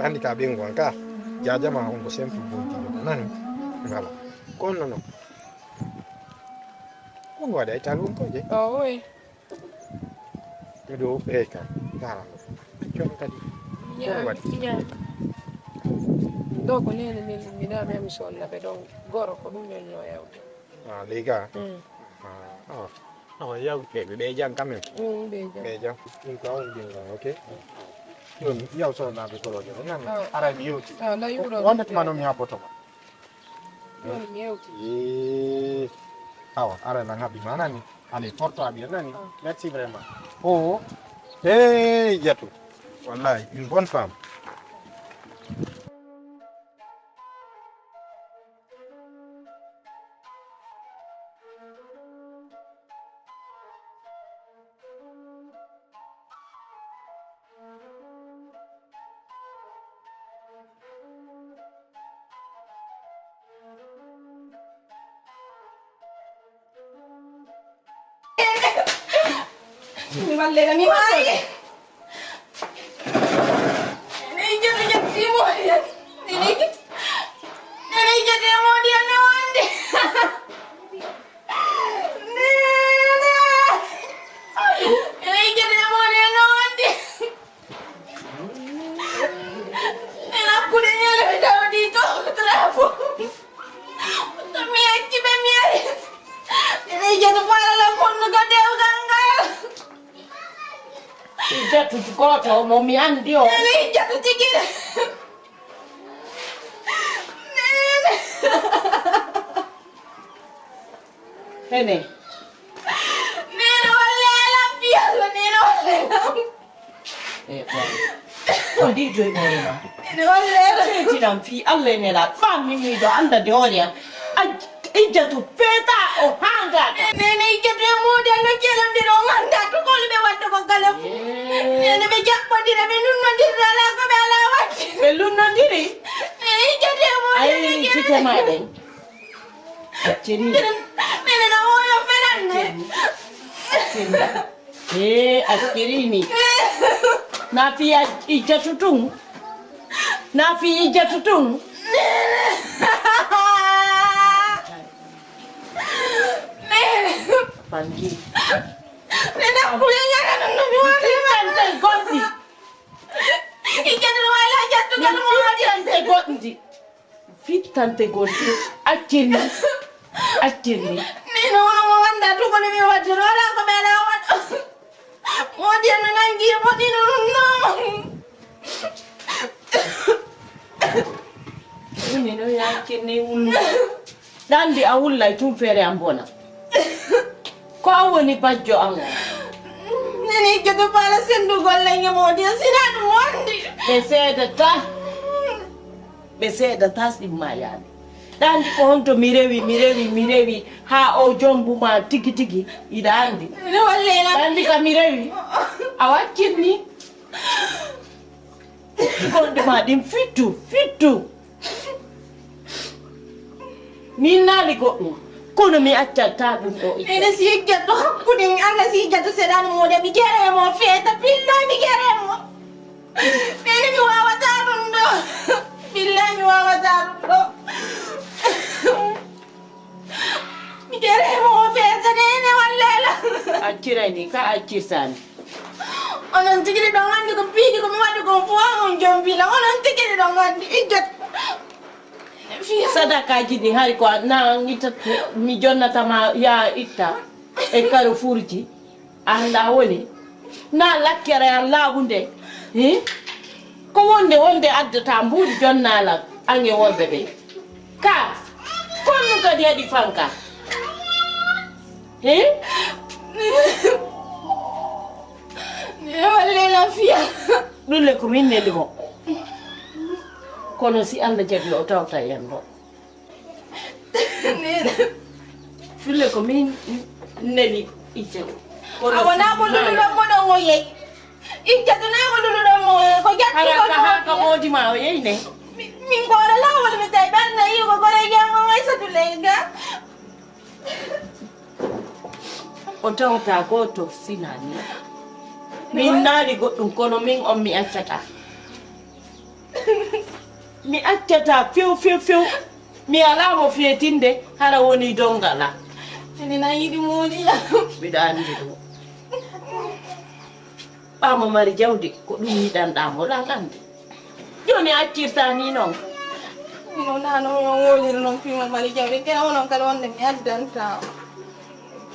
andi ka be ngol ka jajama on ko simple bonti nani voilà kon non kon wada ay talum ko je oh oui do ka dara chon kadi ya donc nene mi da même sol la be donc goro ko dum ñoo ñoo yawde lega yaw ke be jang quand même be jang ko on bien ok yaw so na be ko lo nan ara mi yuti la yuro wonde mano mi hapoto mi yewti awa ara na ngabi mana ni allez porte à bien nani merci vraiment oh hey Yatou wallahi une bonne femme mi vallega mi mai nei giorni che si muore nei giorni muore ne wande nei giorni muore ne wande e la pure ne le vedo di tutto trafo mi acci be mi nei giorni fare la fondo che devo gangare Jatu koto mo mi andi o. Nene jatu tigire. Nene. Nene. Nene wala la fiala nene wala. Ko di joy mo ma. Nene wala. Ti dan fi alle ne la fammi mi do anda de oria. Jatu peta o hanga. Nene jatu mo de no kelam di ronganda to ko be waddo ko kala. Nene be jakko di be nunno di la ko be ala watti. Be lunno diri. Nene jatu mo de. Ai ti ma de. Ceri. Nene na o yo ferande. Askirini. Na fi jatu tung. Na fi jatu tung. Panji. Nene kulinya kan no mi wala Tante gondi. Ijatu wala jatu kan mo wadi. Tante gondi. Fit tante gondi. Acini. Nene wa wanda to ko mi wadi wala ko be la wadi. Mo di na nangi mo di no no. Ini no ya kini Dandi awulla tum fere ambona. Ko woni bajjo anga. Nene jatu pala sendu golle ngi mo di sinadu mondi. Be seda tas immayani. Dandi ko honto mirewi ha o jombu ma tigi ida andi. Nene walle na. Dandi ka mirewi. Awakini. Ko ma dim fitu. Minali ko kono mi accata dum o Nene si jatu kudin aga si jatu sedan mo de mi kere mo feta pilla mi kere mo. Nene mi wawa tarundo. Pilla mi wawa tarundo. Mi kere mo feta nene walle la. accirani ka accisani. Onon tigiri dongandi ko pigi ko mi wadi ko fo on jombila onon tigiri dongandi ijat. Sadakaji ni hari ko na ngita mi jonnata ma ya itta e karo furji anda woni na lakkere Allah bunde ko wonde addata mbudi jonnala ange wonbe be ka konno kadi adi fanka ne walle la fiya dulle ko minne dimo kono si Allah jabi o tawta en do fulle ko min neli icce kono awona ko lulu mo do ngoye icce to na ko lulu mo ko jatti ko ka modi ma o yeyne min ko la wala mi tay ban na yi ko gore jango way sa tulenga o tawta ko to sinani min naali goɗɗum kono min on mi accata mi accata few mi alamo fetinde hara woni dongala Nina yiɗi moodi la. mbiɗa andi ɗum ɓamo mari jawdi ko ɗum yiɗanɗamo lalande joni accirta ni noon Mino nano yo wooliri noon fima mari jawdi kene onon kadi wonde mi addanta.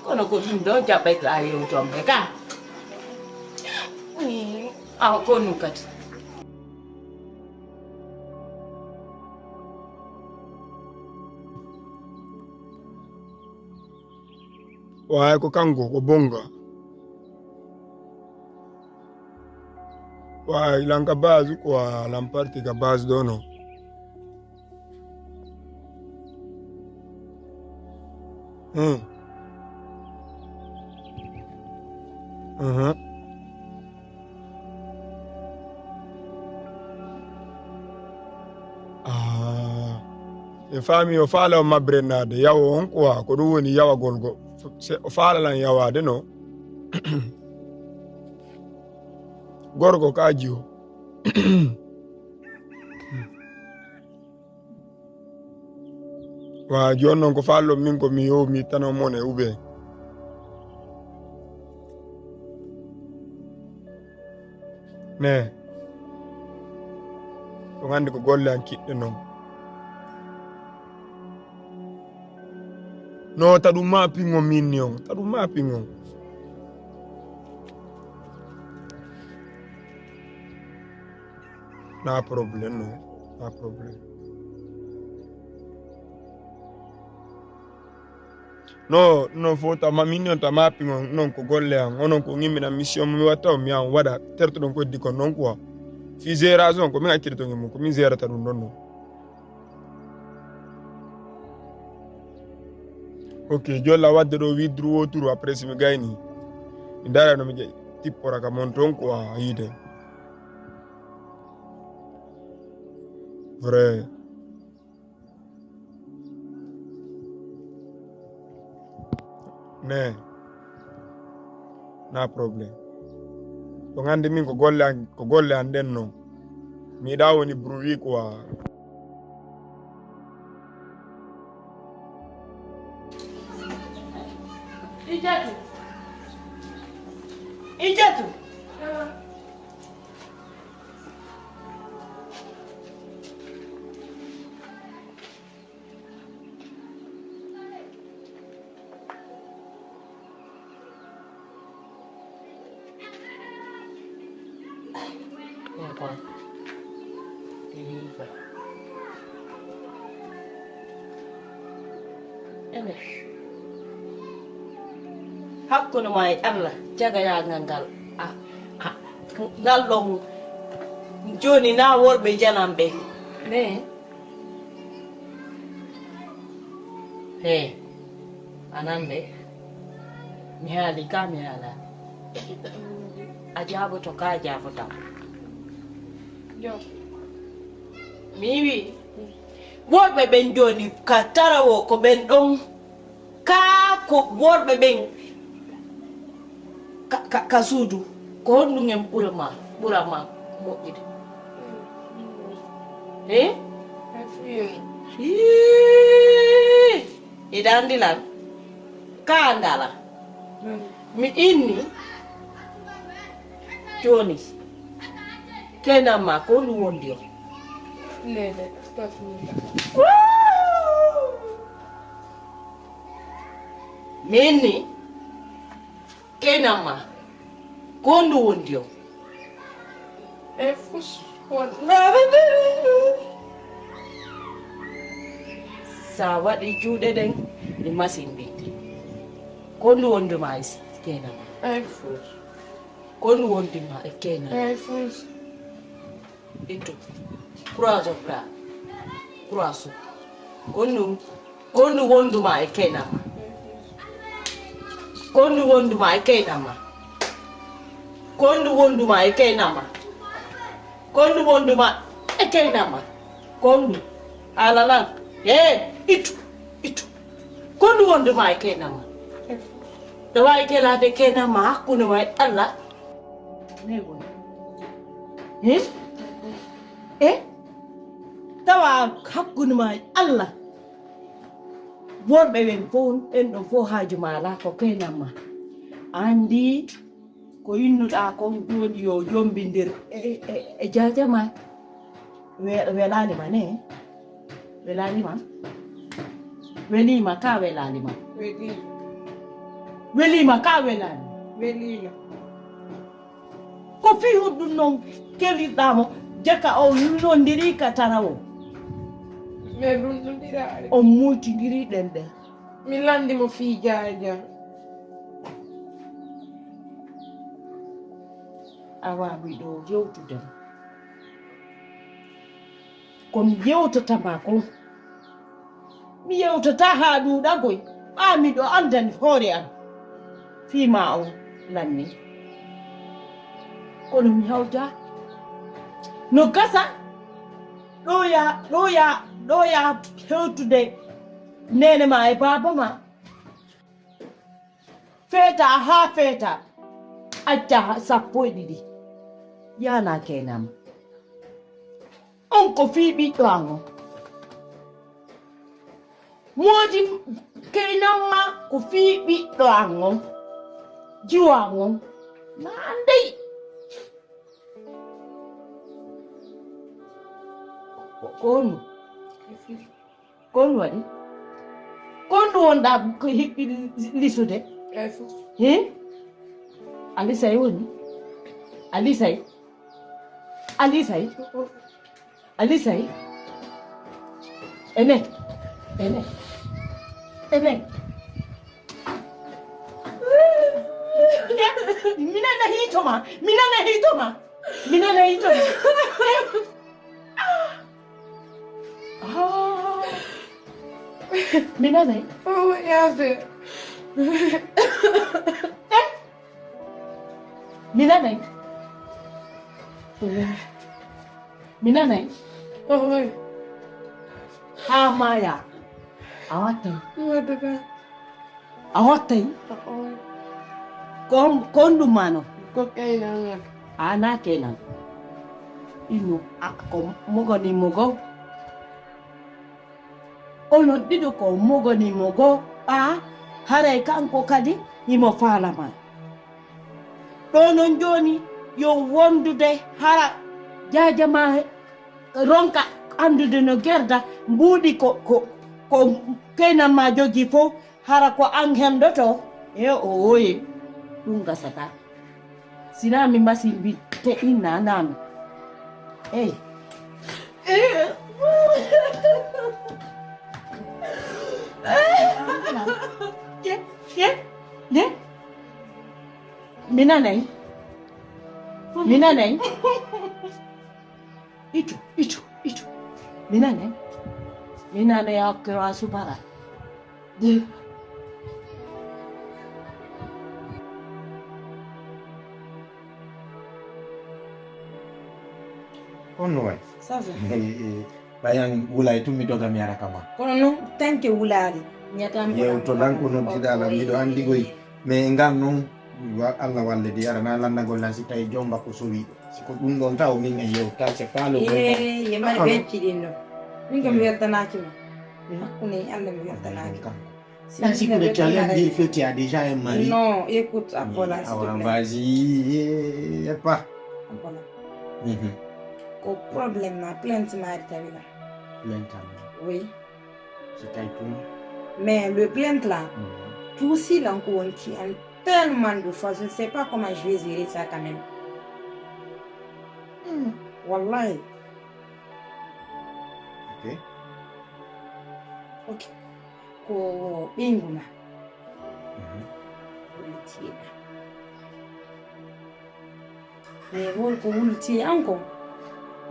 kono ko ɗum ɗo jaɓɓayta yewtomɓe ka aw ko ɗum kadi waaye ko kanko ko bonga waaye ilan ka base ko alan parti ka base dono e fami o faala o mabrenade yawo on quoi ko ɗum woni yawagol go o faalalan yawade no gorko kaji o wa joni noon ko faallo min ko mi yowmi tan o mone ube ne ko gandi ko golle an kiɗɗe noon no taɗum ma pingo min ni on taɗum ma pingo na problème no na problème no fota ma min on tama pingo non ko golle an onon ko ngimmina mission mi watta mi an waɗa terto ɗon koddi kon noon quoi fi gération ko min hakkilito ngimmo ko min gérata ɗum ɗon non ok jolla wadde ɗo widru autour après si mi gayni mi dara no mi tippora ka mon ton ko yiide vrai ne na problème to gandi min ko golle an ɗen noon mi yiɗa woni bruit quoi Ijatu. Hakkuno ma e Allah jagayagal ngal ngal ɗon joni na worɓe janam ɓe ne he anande mi haali ka mi haala a jaboto ka jabota mi wi worɓe ɓen joni ka tarawo ko ɓen ɗon ka ko worɓe ɓen ka suudu ko honɗum en ɓurama moƴƴide ida andilan ka andala mi inni joni kenanma ko honɗum wondi o Lele, astagfirullah. mi inni kenanma ko honɗum wondi o Fus wallahi sa waɗi juuɗe ɗen ɗi masinde ko honɗum wonduma e kenanma fus. ko honɗum wondima e kenanma Fus. Itu croise of bras croise kondu wonduma e kenama kondu wonduma e kenama kondu wonduma e kenama kondu wonduma e kenama kondu alalan itu kondu wonduma e kenama da wawi kelade kenama hakkude ma e Allah ne woni tawa hakkunde ma Allah worɓe ɓen fof en ɗon fof haaju ma ala ko kaynamma andi ko innuɗa kon joni yo jombindir e jajama welanima ne welanima welima ka welanima welima ka welani welima ko fi huɗɗum noon kelliɗɗamo jaka o lundiri ka tarawo mais lundodiraɗe on multidiri ɗen ɗen mi landimo fi jaja a wawi ɗo yewtudema komi yewtatama kon mi yewtata ha ɗuɗagoy ɓamiɗo andani hoore am fima on lanni kono mi hawja no gasa ɗoya hewtude nene ma e baba ma feeta ha feeta acca 12 yana kenama on ko fi ɓiɗɗo an o moodi keynamma ko fi ɓiɗɗo an on jiwa an on na andey kon waɗi kon ɗum wonɗa ko hiɓɓi lisude alisay woni alisay enen minana hitoma minanay oh yaase minanay oh ha maya awattay wadata kon ɗum mano ko kaynanga ana kenan ino ko mogonimo go onon ɗiɗo ko mogonimo go haray kanko kadi himo falama ɗo non joni yo wondude hara jajama ronka andude no gerda mbuuɗi ko keynanma jogi fof hara ko an hendoto e o woye ɗum gasata sina mi masi mbi te inna nano eyi ye minanay itu minanay hakkira subara on way sasa bayan wulay tummi doga mi ara kama kono noon tanke wulaali ñatam yewto danko noddiɗaɗam mbiɗo andi koy mais ngam noon Allah wallede arana landagol lan si tawi jom makko sowi siko ɗum ɗon taw min e yewta c'est pas le ye mari becci ɗin ɗo min kam mi weltanakima hakkude Allah mi weltanaki si pour le challenge il fait tu as déjà un mari non écoute Apola s'il te alors plaît vas-y et pas Apola ko problème ma plainte mari tawila lentamente oui c'est tawi tout mais le plainte là tout si l'enco qui a tellement de fois je ne sais pas comment je vais gérer ça quand même wallahi ok ok ko ɓenguma wultiɗa mais wonko wulti encore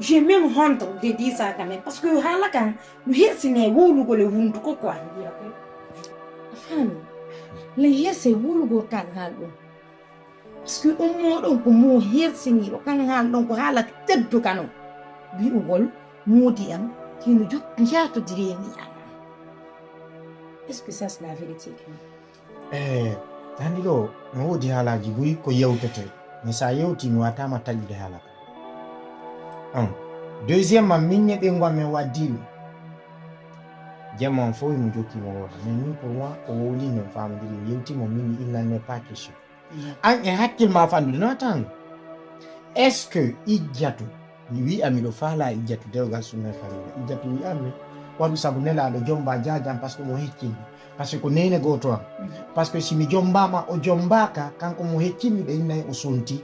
j'ai même honte de dire ça quand même parce que hala kan mi hersine wulugol e hunduko quoi fami le herse wulugol kan haal ɗum parce que ummoɗon ko mo hersiniɗo kan haal ɗon ko haala tedduka non wi'ugol moodi am hino jatodiri ni am est-ce que ça c'est la vérité tandi ɗo no woodi haalaji boyi ko yewtete mais sa yewti mi watama taƴude haala ka deuxièmement minne ɓe gomi waddino jamon fo mi jokki mo wota mais min pour moi o wowli no famodiri mi yewtimo min il n'en est pas question an e hakkille fandude no tan est ce que ijjatu mi wi ami ɗo faala ijjatu dewgal sunna farida ijjatu wi ami waɗu saabu nelaɗo jomba jajam par ce que mo heccimi par ce que ko nene goto am par ce que simi jombama o jombaka kanko mo heccimi ɓe innayi o sonti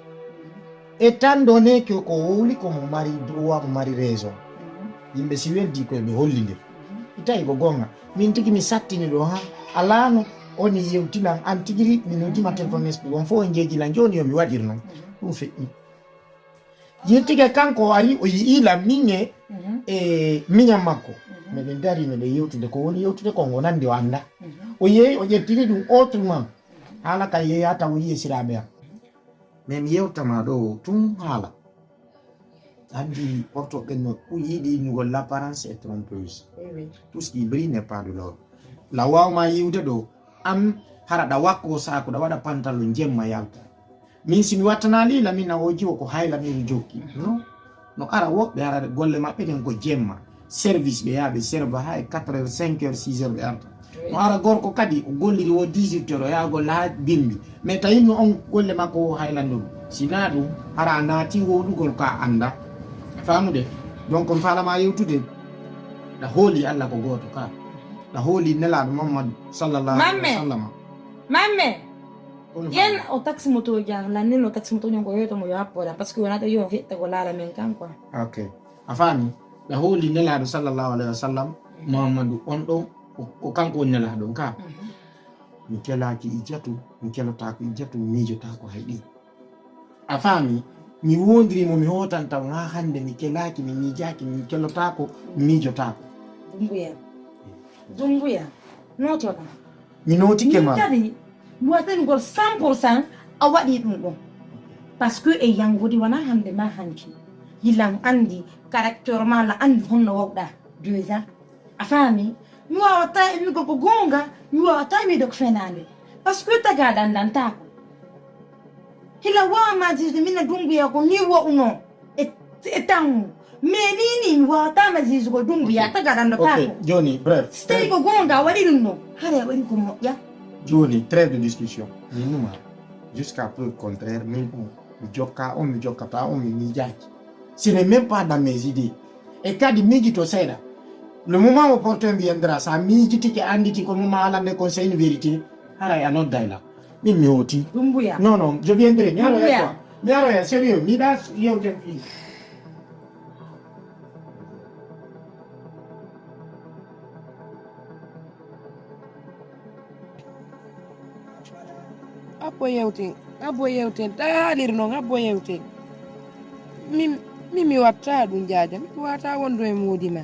étant donné que ko wowli komo mari droit mo mari raison yimɓe si weddi koye ɓe hollidir tawi ko gonga min tigi mi sattini ɗo ha alano oni yewtilan an tigiri min noddima téléphone espi won fof o jeejilan joni yomi waɗir noon ɗum feƴƴi yettigue kanko ari o yiilam minge e miñam makko meɗen dari meɗen yewtude ko woni yewtude kongo nandi o anda o yeeyi o ƴettiri ɗum autrement haala ka yeeya taw o yiye siraɓe am mais mi yewtama ɗo tun haala andi portoɓe no yiiɗi innugol l'apparence est trompeuse tout ce qui brille n'est pas de l'or la wawma yiwde ɗo am hara ɗa wakko sako ɗa waɗa pantalon jemma yalta min simi wattana lila min awo jiwo ko hayla min jokki no ara woɓɓe ara golle maɓɓe ɗen ko jemma service ɓe yaaɓe serva ha e 4h 5h 6h ɓe arta no ara gorko kadi o golliri wo 18 heures o yaha golle ha bimbi mais tawinno on golle makko o haylanɗum sina ɗum hara a naati wowɗugol ka anda famude donc on falama yewtude ɗa hooli allah ko goto ka ɗa hooli nelaɗo mamadou sallallahu alaihi wa sallam mamme yen o taxi moto jang la nen o taxi moto nyongo yoto mo yapola parce que wonata yo hetta ko laala men kan quoi ok a faami ɗa hooli nelaɗo sallallahu alaihi wa sallam mamadou on ɗo ko kanko woni nelaɗo ka mi kelaki ijjatu mi kelotako ijjatu mi mijotako hayɗi a faami mi wondirimo mi hotan taw ha hande mi kelaki mi mijaki mi kelotako mi mijotako dumbuya notona mi notike ma kadi mi watani gol 100% a waɗi ɗum ɗon par ce que e yangude wona hande ma hanki yilan andi caractère ma la andi honno wawɗa déjà a faami mi wawata e migol ko gonga mi wawata wiide ko fenande par ce que tagaɗa andantako hila wawama jisde mina dumbuya ko ni wouno e tangu mais nini mi wawatama jisgo dumbuya tagaɗa andotako joni bref so tawi ko gonga a waɗi ɗum ɗon haɗa waɗi ko moƴƴa joni trêve de discussion min numa jusqu'à preuve contraire min mi jokka on mi jokkata on mi mijaki ce n'est même pas dans mes idées e kadi mijito seeɗa le moment opportun viendra sa mijitike anditi ko moma alande conseil une vérité haray a nodday la min mi hoti dumbuya non non je viendrai mi aroya quoi mi aroya sérieux mi ɗa yewten fi abbo yewten ta haalir noon abbo yewten mi watta ɗum jaaja mi wata wondo e muudi ma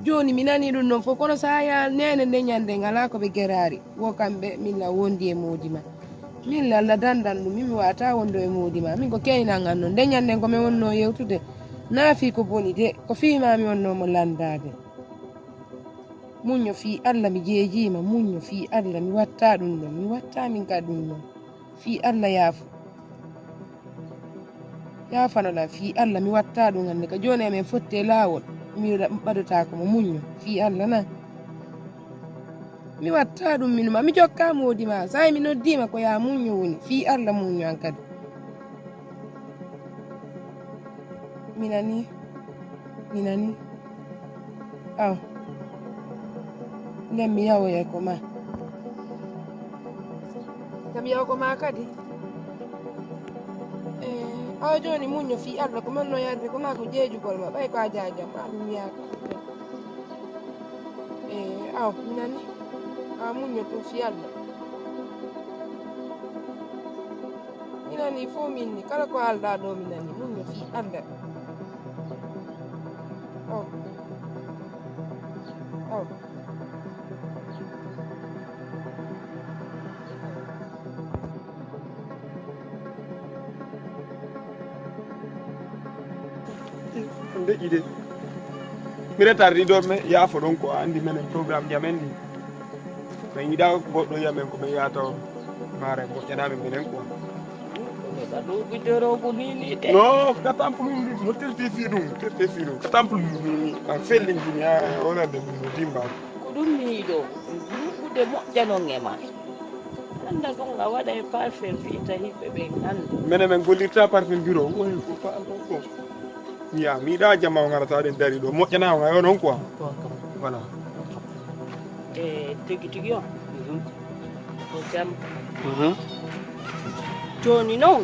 joni mi nani ɗum noon fof kono sa ya nene nde ñande ngala koɓe gerari wo kamɓe milla wondi e muudi ma min lalla dandan ɗum mimi wata wondo e muudi ma min ko keynan an noon nde ñande komi wonno yewtude naafi ko boni de ko fimami wonnomo landade muño fi allah mi jeejima muño fi allah mi watta ɗum ɗon mi watta min ka ɗum ɗon fi allah yafanola fi allah mi watta ɗum hande ka joni amen fotte lawol mi ɓaɗotako mo muño fi allah na mi watta ɗum minuma mi jokka moodi ma sai mi noddima ko ya muño woni fi allah muño an kadi minani aw nden mi yawoya ko ma kam yaw ko ma kadi awa joni muño fi allah ko manno yarde ko ma ko jeejugol ma ɓay ko a jajam ma ɗum yaka aw minani a muño ɗum fi allah minani fo minni kala ko haalɗa ɗo minani muño fi allah aw deƴƴi de mi retardi ɗon me yaafo ɗon ko andi menen programme jamen ni min yiɗa goɗɗo yiyamen komin yata maare moƴƴanami minen quoi da do bidoro ko ni de No, katampul mo terte firu. Katampul an felling ni ona de dimba. ko dum ni do ko de mo jano ngema anda ko nga wada e parfum fi tahi be nan Mene men gollirta parfum bureau woni ko fa ko. Ya mi da jama ngarata den dari do mo jana nga non quoi. Voilà. tigi yo ko jam joni non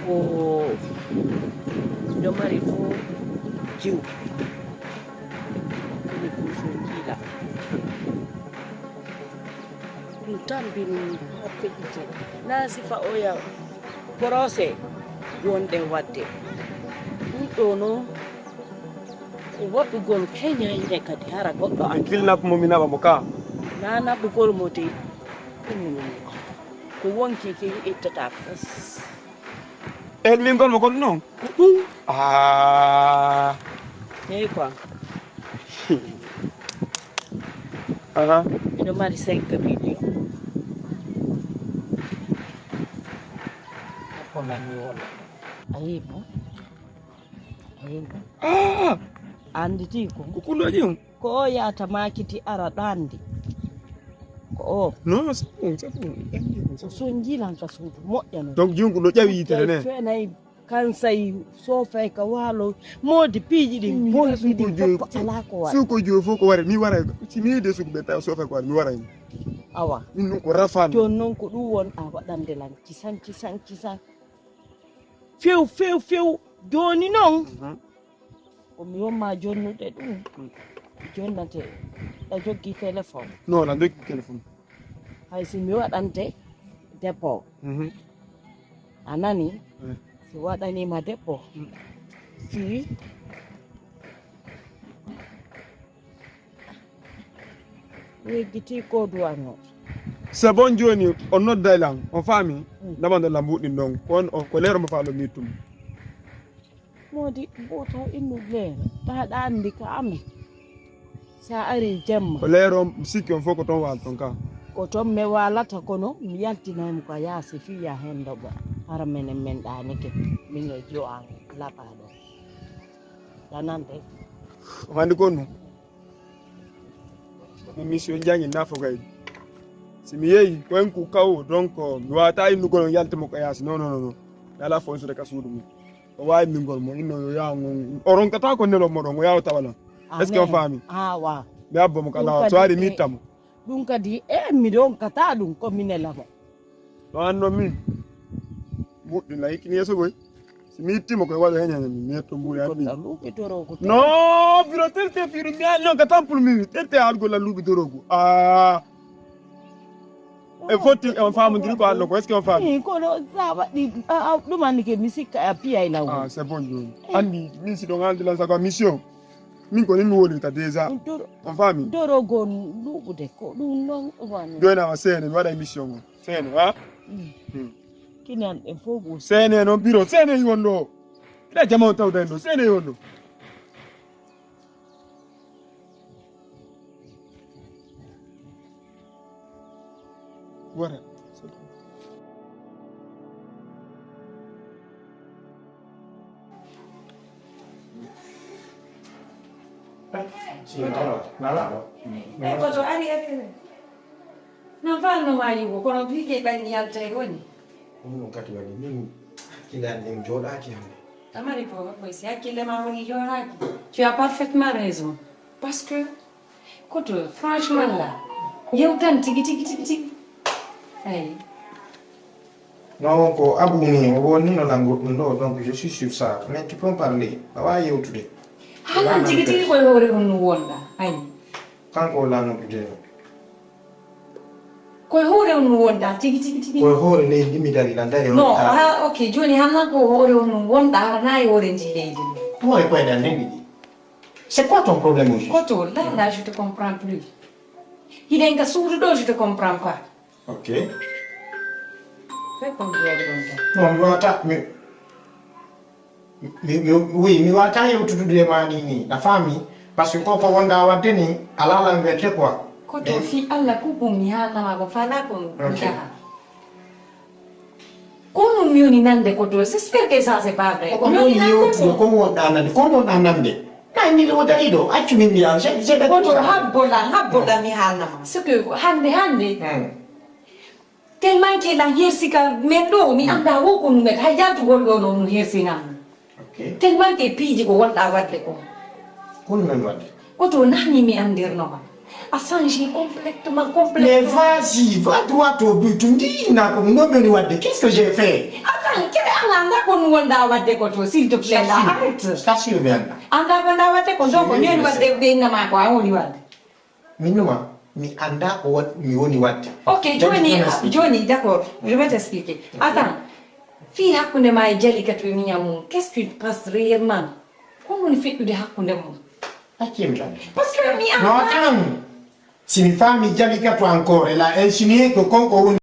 ko do mari fo jiw ni ko so jila tambini appetite na sifa oya borose wonde wadde ɗum no ko waɗugol keñayde kadi hara goɗɗo An kidnap mo minaba mo ka. na naɓugol mo de ɗum ko wonki ke ittata En min gol mo kon non. ko ɗum Ah. eyi quoi Aha. miɗo mari 5 million apolami wona ayimo Ah. anditi ko Ko kuloji on. ko o yata makiti ara ɗandi ko o Non, c'est bon. so jilan ka suudu moƴƴano Donc jungu do jawi yitere ne. fenayi kansay sofay ka waalo modi piiji ɗin bolɗi ɗin fof ala ko waɗa Suko jo fo ko ware mi wara ci mi de suko be taw so fa ko mi wara. awa Min non ko rafan. joni noon ko ɗum won a waɗande lan kisan few joni noon komi wonma jonnude ɗum jonnate a joggi téléphone Non, la ndek téléphone. hay si mi waɗante dépôt a nani si waɗanima dépôt fi weggiti ko duwanno C'est bon joni on nodda lan on fami namande la mbudin non kon ko lero mo faalo mi tum. modi ɓoto innu leere taɗa andi ka ami sa ari jemma Ko lero sikki on fo ko ton wal ton ka. ko toon mi walata kono mi yaltinaymo ko yaasi fiya hen ɗoɓa hara menen men ɗanike min e jo an laɓaɗo yanande Wandi ko non. Mi mission jangi na fo gay. Si mi yeyi ko en ku kaw donc mi wata innu ko yalti mo ko yasi non. Dala fo so de ka suudu mi. O way mi ngol mo inno yo ya ngon oron kata ko nelo mo don mo yaw tawala. Est-ce que on fami? awa Mi abbo mo kala so ari mi tam. ɗum kadi miɗon kata ɗum ko minelamo No anno min. Buddi la ikini yeso boy. Si mi timo ko wala hen mi metto mburi abi. goɗɗa luɓitorogo No, biro terte firu mi non ka tampul mi terte algo la lubi dorogo. Ah. E foti on famu diri ko allo ko est-ce que on famu? kono sa waɗi ɗum andi ke mi sikka a piyay law Ah, c'est bon joni. Andi min si don aldi lan sa ko mission. Min ko ni mi woni ta déjà. On fami. dorogo luɓude ko ɗum noon wani Jona wa sene mi wada mission. Sene ha? kinan ɗen fof ɓuus Sene no biro sene yondo. Ila jama taw dendo sene yondo. Wara. Koto ari ete. Non fanno mai ko kono fike bani yalta woni. Ɗum kadi waɗi min hakkilande en jooɗaaki hannde. Amari po si hakkille ma woni joraaki. Tu as parfaitement raison. Parce que koto franchement là yewtan tigi. Hey. Non ko Abou ni o woni no lango ɗum ɗo donc je suis sur ça mais tu peux en parler a wawi yewtude Halan tigi koye hoore ɗum wonɗa hay. kanko o lannodude Koye hoore ɗum wonɗa tigi. koye hoore leydi ɗi mi dari lan dari Non, ok, joni hanna ko hoore ɗum wonɗa harana e hoore ndi leydi. hoore koyɗe an ndeɓi ɗi c'est quoi ton problème aussi Koto, là, je te comprends plus. Il est en cas je te comprends pas. ok Fais comme tu veux. non mi wawata oui mi wawata yewtudude ma ni ni a faami par ce que koko wonɗa wadde ni ala lan welde quoi Koto, fi Allah kubum mi hanna ma ko fala ko Ok. jaha. Comment mieux ni nande koto? J'espère que ça c'est pas vrai. Comment on anande? Nani do daido, achu mimi ya, j'ai Koto habbola mi halna. Ce que hande. Tellement que la hirsika mendo mi anda wo ko ngat hayatu gollo no hirsinga. Okay. Tellement que piji ko wanda wadde ko. Kun men wadde. Koto nani mi andirno. Asanji complètement. Mais vas-y, va droit au but. Tu me dis, qu'est-ce que j'ai fait? Attends, quel est l'anda qu'on wanda wadde koto, s'il te plaît là. Arrête. Station verte. Anda wadde ko donc ni wadde be na ma ko awoni wadde. Minuma, mi anda o mi woni wadde. Ok, Johnny, d'accord, je vais t'expliquer. Attends, fille hakunde ma Jalika tu mi nyamu, qu'est-ce qui passe réellement? Comment on fait de hakunde mo? Parce que mi non, attends. Si mi famille Jalika toi encore, elle a insinué que quand on